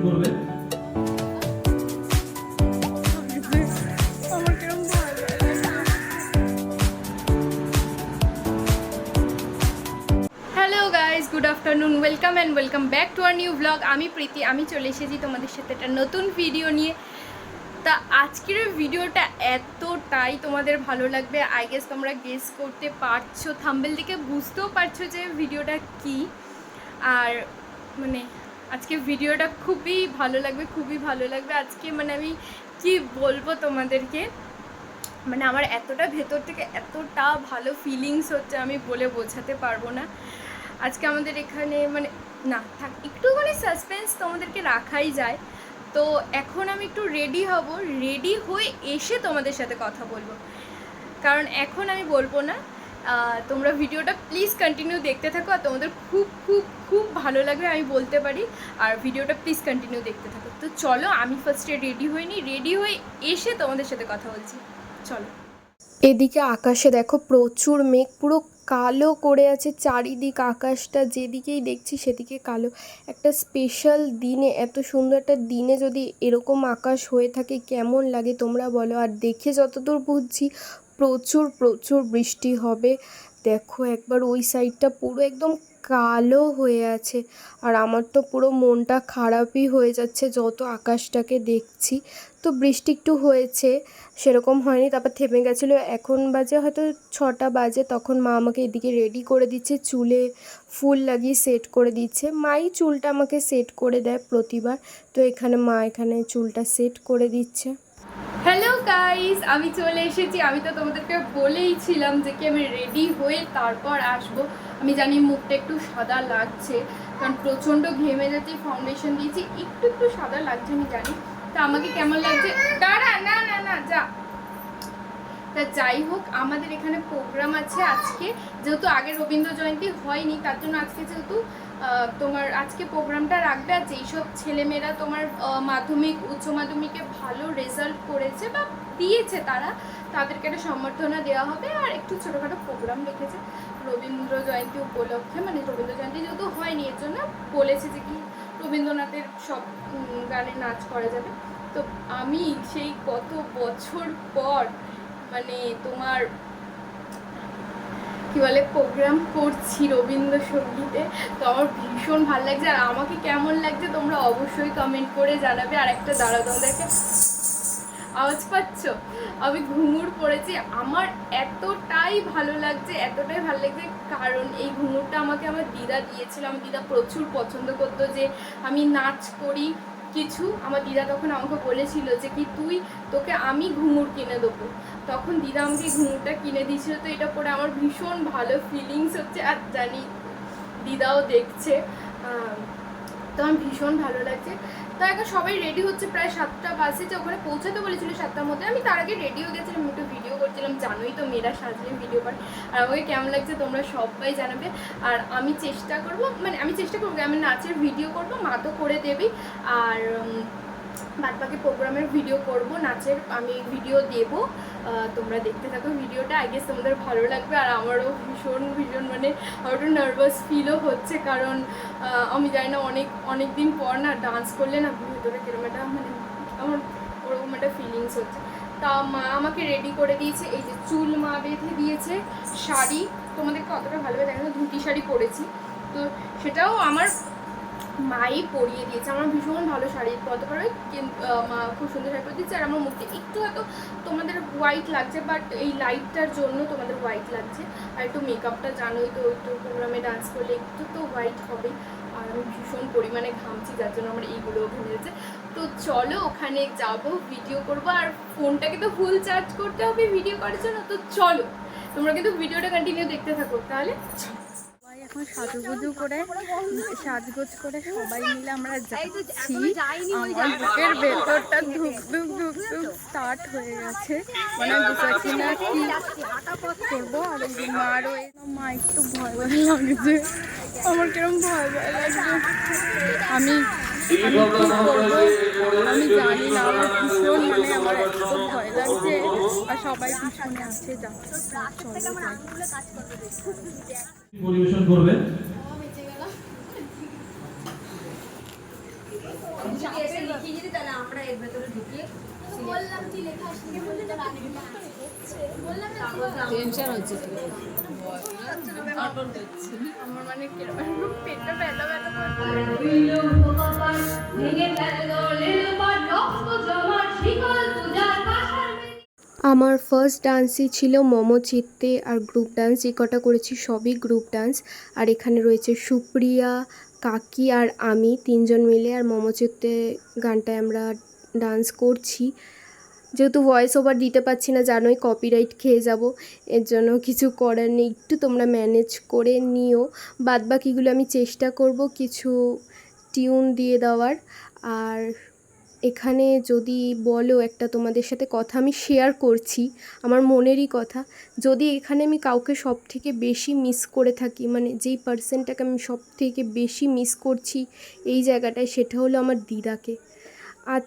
করবে। Hello guys, good afternoon, welcome and welcome back to our new blog. আমি প্রীতি, আমি চলে এসেছি তোমাদের সাথে একটা নতুন ভিডিও নিয়ে। তা আজকের ভিডিওটা এতটাই তোমাদের ভালো লাগবে, আই গেস তোমরা গেস করতে পারছো, থাম্বনেল থেকে বুঝতেও পারছো যে ভিডিওটা কি। আর মানে আজকে ভিডিওটা খুবই ভালো লাগবে, খুবই ভালো লাগবে আজকে। মানে আমি কি বলবো তোমাদেরকে, মানে আমার এতটা ভেতর থেকে এতটা ভালো ফিলিংস হচ্ছে, আমি বলে বোঝাতে পারবো না। আজকে আমাদের এখানে মানে না থাক, একটুখানি সাসপেন্স তোমাদেরকে রাখাই যায়। তো এখন আমি একটু রেডি হব, রেডি হয়ে এসে তোমাদের সাথে কথা বলবো, কারণ এখন আমি বলবো না। তোমরা ভিডিওটা প্লিজ কন্টিনিউ দেখতে থাকো, আর তোমাদের খুব খুব খুব ভালো লাগবে আমি বলতে পারি। আর ভিডিওটা প্লিজ কন্টিনিউ দেখতে থাকো। তো চলো আমি ফার্স্টে রেডি হয়ে নিই, রেডি হয়ে এসে তোমাদের সাথে কথা বলছি, চলো। এদিকে আকাশে দেখো প্রচুর মেঘ, পুরো কালো করে আছে চারিদিক, আকাশটা যেদিকেই দেখছি সেদিকে কালো। একটা স্পেশাল দিনে, এত সুন্দর একটা দিনে যদি এরকম আকাশ হয়ে থাকে কেমন লাগে তোমরা বলো। আর দেখে যতদূর বুঝছি প্রচুর প্রচুর বৃষ্টি হবে। দেখো একবার ওই সাইডটা পুরো একদম কালো হয়ে আছে, আর আমার তো পুরো মনটা খারাপই হয়ে যাচ্ছে যত আকাশটাকে দেখছি। তো বৃষ্টি একটু হয়েছে, সেরকম হয়নি, তারপর থেমে গেছিলো। এখন বাজে হয়তো 6টা বাজে, তখন মা আমাকে এদিকে রেডি করে দিচ্ছে, চুলে ফুল লাগিয়ে সেট করে দিচ্ছে। মাই চুলটা আমাকে সেট করে দেয় প্রতিবার, তো এখানে মা এখানে চুলটা সেট করে দিচ্ছে। হ্যালো গাইস, আমি চলে এসেছি। আমি তো তোমাদেরকে বলেইছিলাম যে কি আমি রেডি হয়ে তারপর আসবো। আমি জানি মুখটা একটু সাদা লাগছে, কারণ প্রচণ্ড ঘেমে যাচ্ছি, ফাউন্ডেশন দিয়েছি, একটু একটু সাদা লাগছে আমি জানি। তা আমাকে কেমন লাগছে, দাঁড়া, না না না যা। তা যাই হোক, আমাদের এখানে প্রোগ্রাম আছে আজকে, যেহেতু আগে রবীন্দ্র জয়ন্তী হয়নি, তার জন্য আজকে যেহেতু তোমার আজকে প্রোগ্রামটা রাখবে। আর যেইসব ছেলেমেয়েরা তোমার মাধ্যমিক উচ্চ মাধ্যমিকে ভালো রেজাল্ট করেছে বা দিয়েছে, তাদেরকে একটা সম্বর্ধনা দেওয়া হবে। আর একটু ছোটোখাটো প্রোগ্রাম রেখেছে রবীন্দ্র জয়ন্তী উপলক্ষে, মানে রবীন্দ্র জয়ন্তী যেহেতু হয়নি এর জন্য বলেছে যে কি রবীন্দ্রনাথের সব গানে নাচ করা যাবে। তো আমি সেই কত বছর পর মানে তোমার কি বলে প্রোগ্রাম করছি রবীন্দ্রসঙ্গীতে, তো আমার ভীষণ ভালো লাগছে। আর আমাকে কেমন লাগছে তোমরা অবশ্যই কমেন্ট করে জানাবে। আর একটা দাঁড়া, তোমাদেরকে আওয়াজ পাচ্ছ, আমি ঘুঙুর পরেছি, আমার এতটাই ভালো লাগছে, এতটাই ভালো লাগছে, কারণ এই ঘুঙুরটা আমাকে আমার দিদা দিয়েছিল। আমার দিদা প্রচুর পছন্দ করতো যে আমি নাচ করি কিছু। আমার দিদা তখন আমাকে বলেছিল যে কি তোকে আমি ঘুঙুর কিনে দেবো, তখন দিদা আমাকে ঘুঙুরটা কিনে দিয়েছিল। তো এটা পরে আমার ভীষণ ভালো ফিলিংস হচ্ছে, আর জানি দিদাও দেখছে, তো আমার ভীষণ ভালো লাগছে। তো এখন সবাই রেডি হচ্ছে, প্রায় 7টা বাজেছে, ওখানে পৌঁছাতে বলেছিল 7টার মধ্যে। আমি তার আগে রেডিও গেছিলাম, একটু ভিডিও করছিলাম, জানোই তো মেয়েরা সাজলে ভিডিও করে। আর আমাকে কেমন লাগছে তোমরা সবাই জানাবে। আর আমি চেষ্টা করবো আমি নাচের ভিডিও করবো, মা তো করে দেবেই। আর বাদ বাকি প্রোগ্রামের ভিডিও করব, নাচের আমি ভিডিও দেব, তোমরা দেখতে থাকো ভিডিওটা। আই গেস তোমাদের ভালো লাগবে। আর আমারও ভীষণ ভীষণ মানে আমার একটু নার্ভাস ফিলও হচ্ছে, কারণ আমি জানি না, অনেক দিন পর না ডান্স করলে না ভিতরে কিরকম একটা মানে আমার ওরকম একটা ফিলিংস হচ্ছে। তা মা আমাকে রেডি করে দিয়েছে, এই যে চুল মা বেঁধে দিয়েছে, শাড়ি তোমাদেরকে অতটা ভালোভাবে দেখা যায়, ধুতি শাড়ি পরেছি, তো সেটাও আমার মাই পরিয়ে দিয়েছে। আমার ভীষণ ভালো শাড়ি পরতে পারবে, কিন্তু মা খুব সুন্দর শাড়ি পরে দিচ্ছে। আর আমার মুখে একটু হয়তো তোমাদের হোয়াইট লাগছে, বাট এই লাইটটার জন্য তোমাদের হোয়াইট লাগছে। আর একটু মেকআপটা জানোই তো, একটু প্রোগ্রামে ডান্স করলে একটু তো হোয়াইট হবে। আর আমি ভীষণ পরিমাণে ঘামছি, যার জন্য আমার এইগুলো ঘেমে যাচ্ছে। তো চলো ওখানে যাব, ভিডিও করব। আর ফোনটাকে তো ফুল চার্জ করতে হবে ভিডিও করার জন্য। তো চলো তোমরা কিন্তু ভিডিওটা কন্টিনিউ দেখতে থাকো তাহলে। এখন সাজুগুজু করে সাজগোজ করে সবাই মিলে আমরা যাচ্ছি। আমার বুকের ভেতরটা ধুক ধুক ধুক ধুক স্টার্ট হয়ে গেছে, মানে বুঝাচ্ছি না কি করবো। আর এই মারও মা একটু ভয় ভয় লাগছে, আমার কিরম ভয় ভয় লাগছে। আমি কি করবো আমি জানি না, আমার ভীষণ মানে আমার এত ভয় লাগছে। আর সবাই পিছনে আছে, যাচ্ছে। পরিবেশন করবে। টেনশন হচ্ছে তো। আমার মানে কিরকম পেটটা বেলা বেলা করছে। আমার ফার্স্ট ডান্সই ছিল মোমো চিত্তে আর গ্রুপ ডান্স, যে কটা করেছি সবই গ্রুপ ডান্স। আর এখানে রয়েছে সুপ্রিয়া, কাকি আর আমি তিনজন মিলে আর মোমো চিত্তে গানটায় আমরা ডান্স করছি। যেহেতু ভয়েস ওভার দিতে পারছি না, জানোই কপিরাইট খেয়ে যাব, এর জন্য কিছু করার নেই, একটু তোমরা ম্যানেজ করে নিও। বাদবাকিগুলো আমি চেষ্টা করব কিছু টিউন দিয়ে দেওয়ার। আর এখানে যদি বলো একটা তোমাদের সাথে কথা আমি শেয়ার করছি, আমার মনেরই কথা, যদি এখানে আমি কাউকে সব থেকে বেশি মিস করে থাকি, মানে যেই পার্সনটাকে আমি সব থেকে বেশি মিস করছি এই জায়গাটায়, সেটা হলো আমার দিদাকে। আজ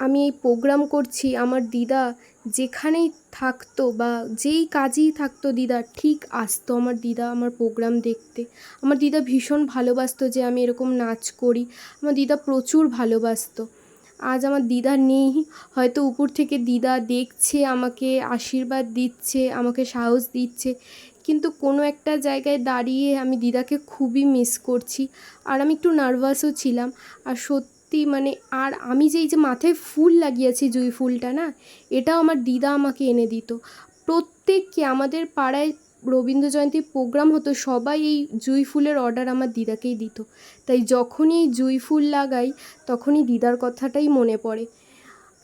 আমি এই প্রোগ্রাম করছি, আমার দিদা যেখানেই থাকতো বা যেই কাজেই থাকতো দিদা ঠিক আসতো আমার দিদা আমার প্রোগ্রাম দেখতে। আমার দিদা ভীষণ ভালোবাসতো যে আমি এরকম নাচ করি, আমার দিদা প্রচুর ভালোবাসতো। আজ আমার দিদা নেই, হয়তো উপর থেকে দিদা দেখছে, আমাকে আশীর্বাদ দিচ্ছে, আমাকে সাহস দিচ্ছে, কিন্তু কোনো একটা জায়গায় দাঁড়িয়ে আমি দিদাকে খুবই মিস করছি। আর আমি একটু নার্ভাসও ছিলাম। আর সত্যি মানে, আর আমি যে এই যে মাথায় ফুল লাগিয়েছি জুঁই ফুলটা না, এটাও আমার দিদা আমাকে এনে দিত। প্রত্যেককে আমাদের পাড়ায় রবীন্দ্র জয়ন্তী প্রোগ্রাম হতো, সবাই এই জুঁই ফুলের অর্ডার আমার দিদাকেই দিত। তাই যখনই এই জুঁই ফুল লাগাই তখনই দিদার কথাটাই মনে পড়ে।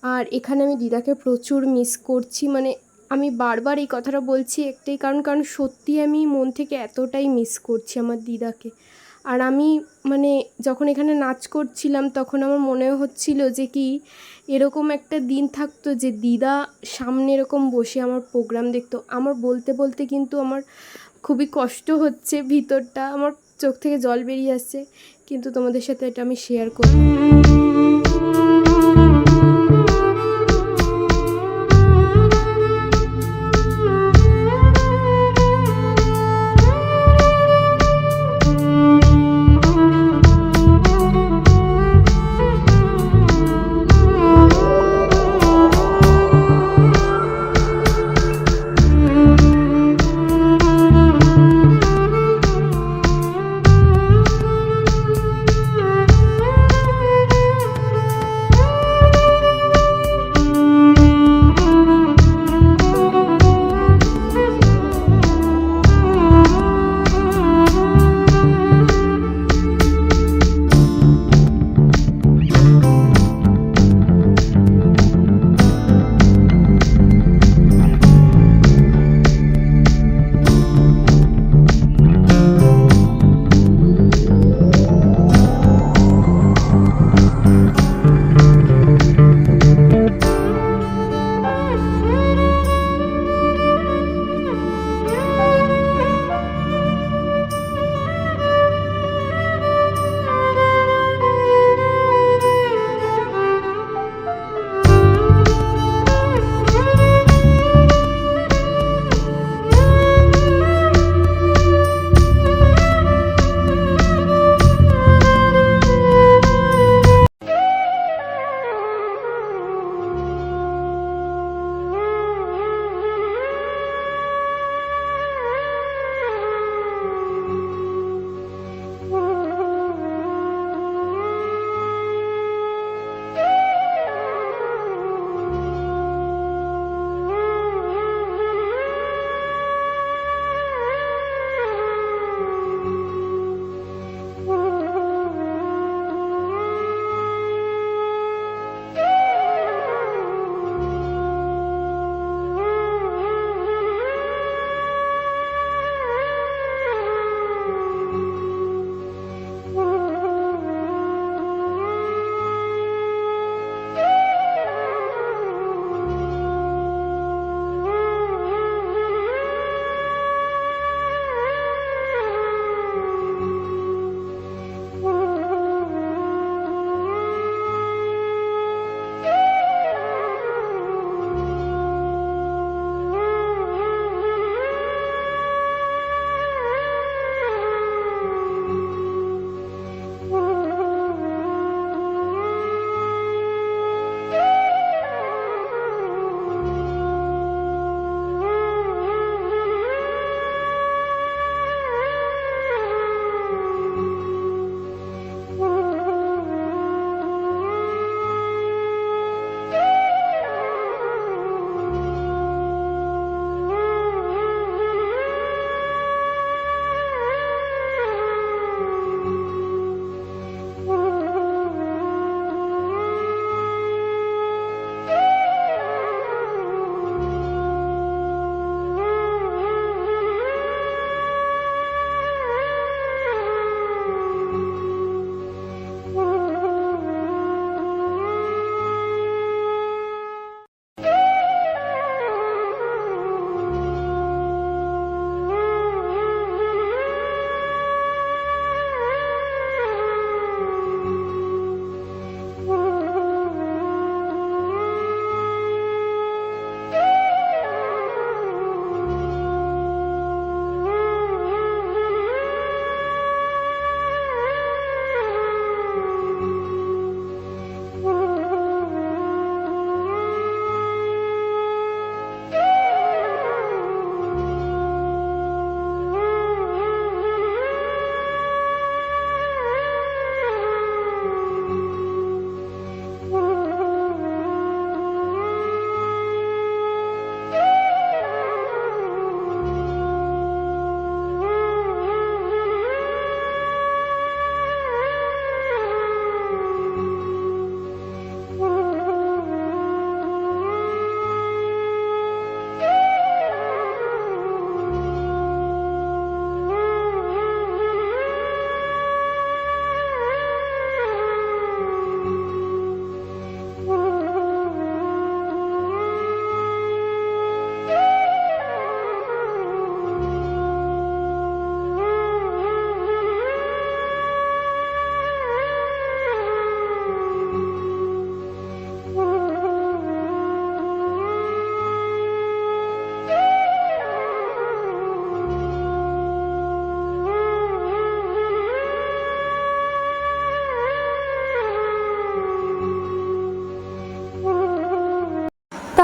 আর এখানে আমি দিদাকে প্রচুর মিস করছি, মানে আমি বারবার এই কথাটা বলছি একটাই কারণ সত্যি আমি মন থেকে এতটাই মিস করছি আমার দিদাকে। আর আমি মানে যখন এখানে নাচ করছিলাম তখন আমার মনে হচ্ছিল যে কি এরকম একটা দিন থাকতো যে দিদা সামনে এরকম বসে আমার প্রোগ্রাম দেখতো। আমার বলতে বলতে কিন্তু আমার খুবই কষ্ট হচ্ছে, ভিতরটা আমার চোখ থেকে জল বেরিয়ে আসছে, কিন্তু তোমাদের সাথে এটা আমি শেয়ার করব।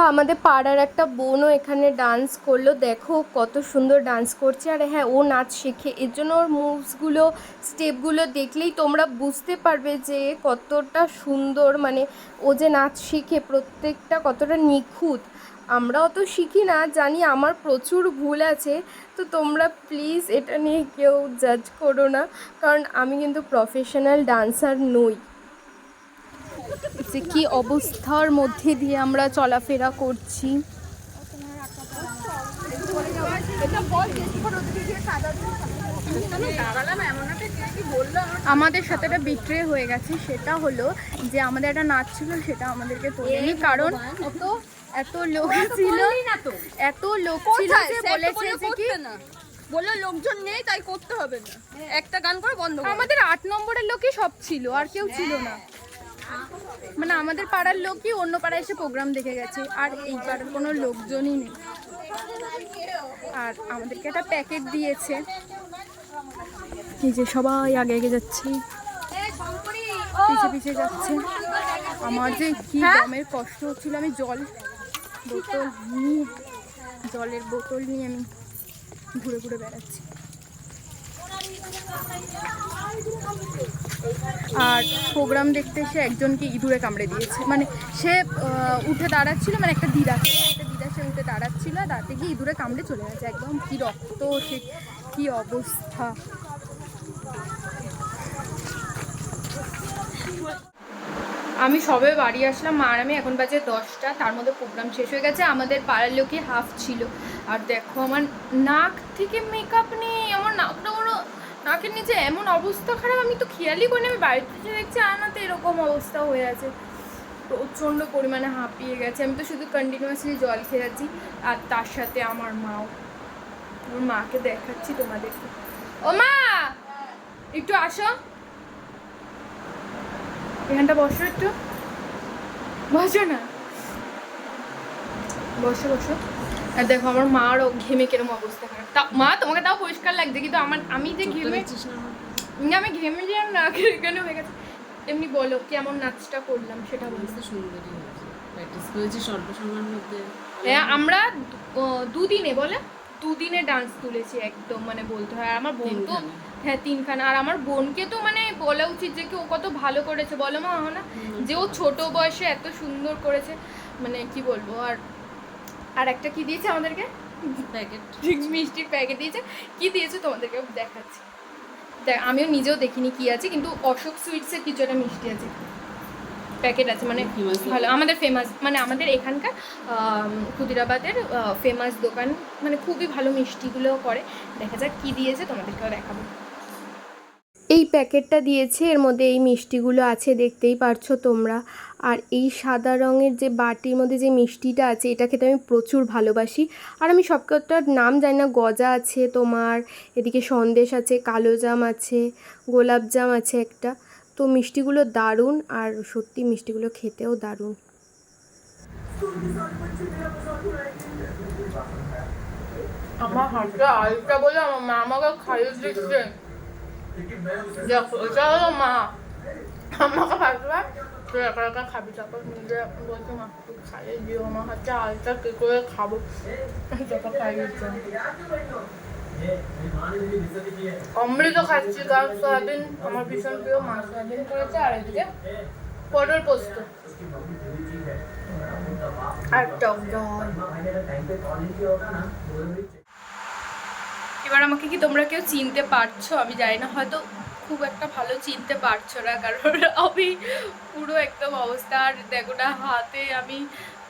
আমাদের পাড়ার একটা বোনও এখানে ডান্স করলো, দেখো কত সুন্দর ডান্স করছে। আর হ্যাঁ, ও নাচ শেখে, এর জন্য ওর মুভসগুলো স্টেপগুলো দেখলেই তোমরা বুঝতে পারবে যে কতটা সুন্দর, মানে ও যে নাচ শিখে প্রত্যেকটা কতটা নিখুঁত। আমরাও তো শিখি না, জানি আমার প্রচুর ভুল আছে, তো তোমরা প্লিজ এটা নিয়ে কেউ জাজ করো না, কারণ আমি কিন্তু প্রফেশনাল ডান্সার নই। যে কি অবস্থার মধ্যে দিয়ে আমরা চলাফেরা করছি। আমাদের সাথে একটা বিট্রে হয়ে গেছে, সেটা হলো যে আমাদের একটা নাচ ছিল, সেটা আমাদেরকে তোলেনি, কারণ এত লোক ছিল, এত লোক ছিল যে বলেছে যে কি বললো লোকজন নেই তাই করতে হবে না, একটা গান করে বন্ধ। আমাদের 8 নম্বরের লোকই সব ছিল, আর কেউ ছিল না। মানে আমাদের পাড়ার লোকই অন্য পাড়ায় এসে প্রোগ্রাম দেখে গেছে, আর এই পাড়ার কোনো লোকজনই নেই। আর আমাদেরকে একটা প্যাকেট দিয়েছে, এই যে সবাই আগে আগে যাচ্ছে, পিছে পিছে যাচ্ছে। আমার যে কি দমের কষ্ট হচ্ছিল, আমি জলের বোতল নিয়ে আমি ঘুরে ঘুরে বেড়াচ্ছি। আর প্রোগ্রাম দেখতে এসে একজনকে ইঁদুরে কামড়ে দিয়েছে, মানে সে উঠে দাঁড়াচ্ছিল, মানে একটা দিদা সে উঠে দাঁড়াচ্ছিল, দাঁড়াতে গিয়ে ইঁদুরে কামড়ে চলে গেছে, একদম কি রক্ত, সে কি অবস্থা। আমি সবে বাড়ি আসলাম, আর আমি এখন বাজে 10টা, তার মধ্যে প্রোগ্রাম শেষ হয়ে গেছে। আমাদের পাড়ার লোকই হাফ ছিল। আর দেখো আমার নাক থেকে মেকআপ নেই, আমার নাকটা বড়, নাকের নিচে এমন অবস্থা খারাপ, আমি তো খেয়ালই করিনি। আমি বাড়িতে এসে দেখছি আনাতে এরকম অবস্থা হয়ে আছে, প্রচণ্ড পরিমাণে হাঁপিয়ে গেছে। আমি তো শুধু কন্টিনিউয়াসলি জল খেয়ে যাচ্ছি, আর তার সাথে আমার মাও, আমার মাকে দেখাচ্ছি তোমাদেরকে। ও মা, একটু আসো, এখানটা বসো, একটু বসো না, বসো বসো। আর দেখো আমার মারও ঘেমে কিরম অবস্থা খারাপ। তা মা তোমাকে তাও পরিষ্কার লাগছে, কিন্তু আমি যে ঘেমে যে না কেন হয়ে গেছে। এমনি বলো কেমন নাচটা করলাম সেটা বলতে। সুন্দরই হয়েছে, প্র্যাকটিস করেছি স্বল্প সময়ের মধ্যে। হ্যাঁ, আমরা দুদিনে ডান্স তুলেছি একদম, মানে বলতে হয়। আমার বোন তো হ্যাঁ 3খানা, আর আমার বোনকে তো মানে বলা উচিত যে কি ও কত ভালো করেছে, বলো মা না, যে ও ছোট বয়সে এত সুন্দর করেছে, মানে কি বলবো। আর একটা কি দিয়েছে আমাদেরকে, প্যাকেট, মিষ্টির প্যাকেট দিয়েছে। কি দিয়েছে তোমাদেরকে দেখাচ্ছি, আমিও নিজেও দেখিনি কি আছে, কিন্তু অশোক সুইটসের কিছু একটা মিষ্টি আছে, প্যাকেট আছে, মানে ভালো। আমাদের ফেমাস, মানে আমাদের এখানকার ক্ষুদিরাবাদের ফেমাস দোকান, মানে খুবই ভালো মিষ্টিগুলো করে। দেখা যাক কী দিয়েছে, তোমাদেরকেও দেখাবো। এই প্যাকেটটা দিয়েছে, এর মধ্যে এই মিষ্টিগুলো আছে, দেখতেই পারছো তোমরা। আর এই সাদা রঙের যে বাটির মধ্যে যে মিষ্টিটা আছে, এটা খেতে আমি প্রচুর ভালোবাসি। আর আমি সবকটার নাম জানি না, গজা আছে তোমার, এদিকে সন্দেশ আছে, কালো জাম আছে, গোলাপ জাম আছে একটা। তো মিষ্টিগুলো দারুণ, আর সত্যি মিষ্টিগুলো খেতেও দারুণ। আমার হাতটা আলটা বলে আমার মা আমাকে খাইয়ে দিচ্ছে। দেখো এটা হলো মা আমাকে ভাবলাম তুই একা একা খাবি, তারপর নিজে বলছি মা তুই খাইয়ে দিও, আমার হাতে আলটা কী করে খাবো, যখন খাইয়ে দিচ্ছে। অমৃত খাচ্ছি, কারণ সয়াবিন আমার ভীষণ প্রিয়, মা সয়াবিন করেছে, আর এদিকে পটল পোস্ত আর টক ডাল। এবার আমাকে কি তোমরা কেউ চিনতে পারছো আমি জানি না, হয়তো খুব একটা ভালো চিনতে পারছো না, কারণ আমি পুরো একদম অবস্থা। আর দেখো না, হাতে আমি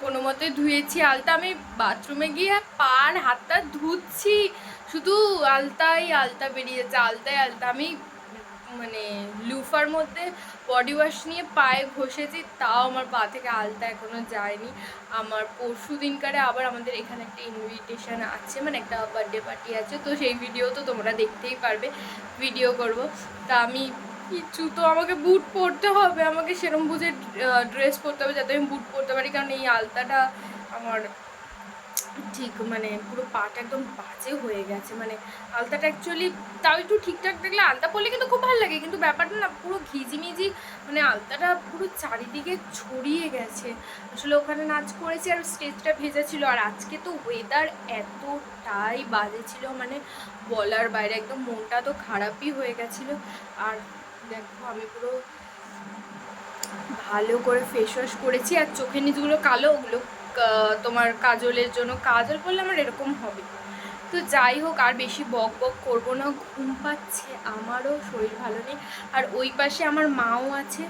কোনো মতে ধুয়েছি আলতা, আমি বাথরুমে গিয়ে হাতটা ধুচ্ছি, শুধু আলতাই আলতা বেরিয়ে যাচ্ছে, আলতায় আলতা। আমি মানে লুফার মধ্যে বডি ওয়াশ নিয়ে পায়ে ঘষেছি, তাও আমার পা থেকে আলতা এখনও যায়নি। আমার পরশু দিনকারে আবার আমাদের এখানে একটা ইনভিটেশন আছে, মানে একটা বার্থডে পার্টি আছে, তো সেই ভিডিও তো তোমরা দেখতেই পারবে, ভিডিও করব। তা আমি কিছু তো আমাকে বুট পরতে হবে, আমাকে সেরকম বুঝে ড্রেস পরতে হবে যাতে আমি বুট পরতে পারি, কারণ এই আলতাটা আমার ঠিক মানে পুরো পাটা একদম বাজে হয়ে গেছে, মানে আলতাটা অ্যাকচুয়ালি তাও একটু ঠিকঠাক দেখলে আলতা পরলে কিন্তু খুব ভালো লাগে, কিন্তু ব্যাপারটা না পুরো ঘিজিমিজি, মানে আলতাটা পুরো চারিদিকে ছড়িয়ে গেছে। আসলে ওখানে নাচ করেছি আর স্টেজটা ভেজা ছিল, আর আজকে তো ওয়েদার এতটাই বাজে ছিল, মানে বলার বাইরে, একদম মনটা তো খারাপই হয়ে গেছিলো। আর দেখো আমি পুরো ভালো করে ফেস ওয়াশ করেছি, আর চোখের নিচগুলো কালো, ওগুলো তোমার কাজলের জন্য, কাজল করলে আমার এরকম হবে। তো যাই হোক, আর বেশি বক বক করবো না, ঘুম পাচ্ছে, আমারও শরীর ভালো নেই। আর ওই পাশে আমার মাও আছে,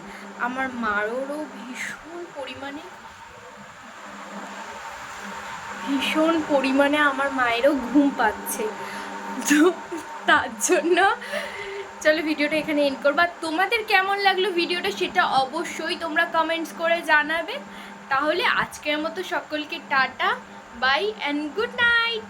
আমার মারও ভীষণ পরিমাণে আমার মায়েরও ঘুম পাচ্ছে। তো তার জন্য চলো ভিডিওটা এখানে এন্ড করবো। আর তোমাদের কেমন লাগলো ভিডিওটা সেটা অবশ্যই তোমরা কমেন্টস করে জানাবে। তাহলে আজকের মতো সকলকে tata, bye and good night.